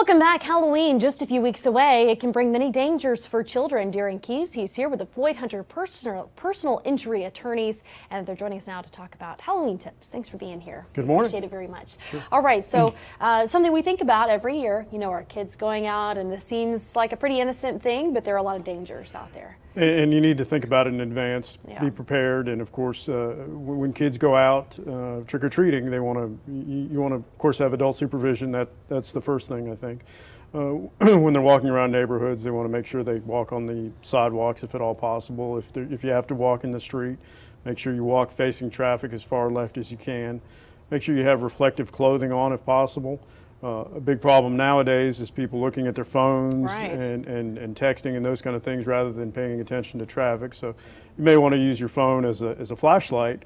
Welcome back. Halloween just a few weeks away. It can bring many dangers for children. Darren Kies, he's here with the Floyd Hunter personal injury attorneys, and they're joining us now to talk about Halloween tips. Thanks for being here. Good morning. Appreciate it very much. Sure. All right, so something we think about every year, you know, our kids going out, and this seems like a pretty innocent thing, but there are a lot of dangers out there. And you need to think about it in advance, be prepared, and of course, when kids go out trick-or-treating, you want to, of course, have adult supervision. That's the first thing, I think. When they're walking around neighborhoods, they want to make sure they walk on the sidewalks if at all possible. If you have to walk in the street, make sure you walk facing traffic as far left as you can. Make sure you have reflective clothing on if possible. A big problem nowadays is people looking at their phones and texting and those kind of things rather than paying attention to traffic. So you may want to use your phone as a flashlight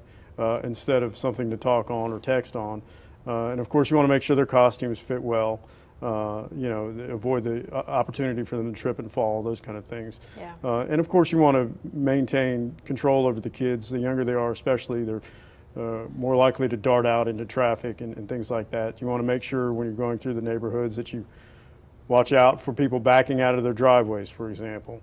instead of something to talk on or text on. And of course you want to make sure their costumes fit well. You know, avoid the opportunity for them to trip and fall, those kind of things. And of course you want to maintain control over the kids. The younger they are especially, they're more likely to dart out into traffic and things like that. You want to make sure when you're going through the neighborhoods that you watch out for people backing out of their driveways, for example.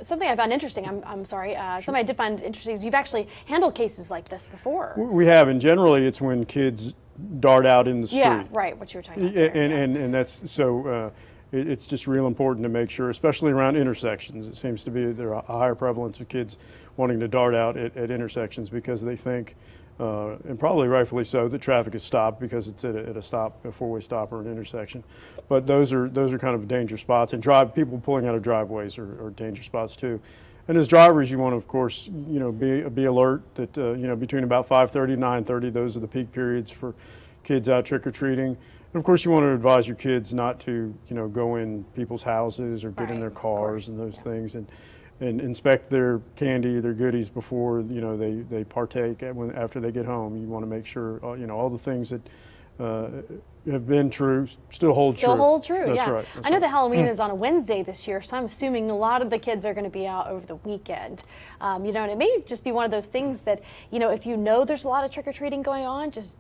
Something I found interesting, I'm sorry, something I did find interesting is you've actually handled cases like this before. We have, and generally it's when kids dart out in the street. Yeah, right, what you were talking about there. And that's, so it's just real important to make sure, especially around intersections. It seems to be there a higher prevalence of kids wanting to dart out at intersections because they think, and probably rightfully so, that traffic is stopped because it's at a four-way stop or an intersection. But those are kind of danger spots, and people pulling out of driveways are danger spots too. And as drivers, you want to, of course, you know, be alert that you know, between about 5:30 and 9:30, those are the peak periods for kids out trick-or-treating. And of course, you want to advise your kids not to, you know, go in people's houses or get in their cars and those things, and inspect their candy, their goodies before, you know, they partake after they get home. You want to make sure, you know, all the things that have been true still hold true. Still hold true, That's yeah. right. I know that Halloween is on a Wednesday this year, so I'm assuming a lot of the kids are going to be out over the weekend. You know, and it may just be one of those things that, you know, if you know there's a lot of trick-or-treating going on, just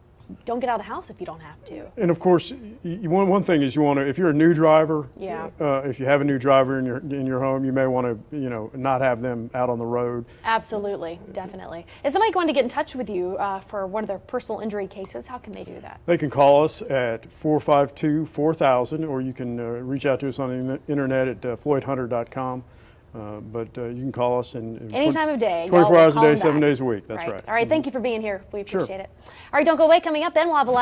don't get out of the house if you don't have to. And of course, one thing is you want to, if you're a new driver, if you have a new driver in your home, you may want to, you know, not have them out on the road. Absolutely, definitely. If somebody wanted to get in touch with you for one of their personal injury cases, how can they do that? They can call us at 452-4000, or you can reach out to us on the internet at floydhunter.com. But you can call us any time of day. 24 hours a day, 7 days a week. That's right. All right, thank you for being here. We appreciate it. All right, don't go away. Coming up, then we'll have a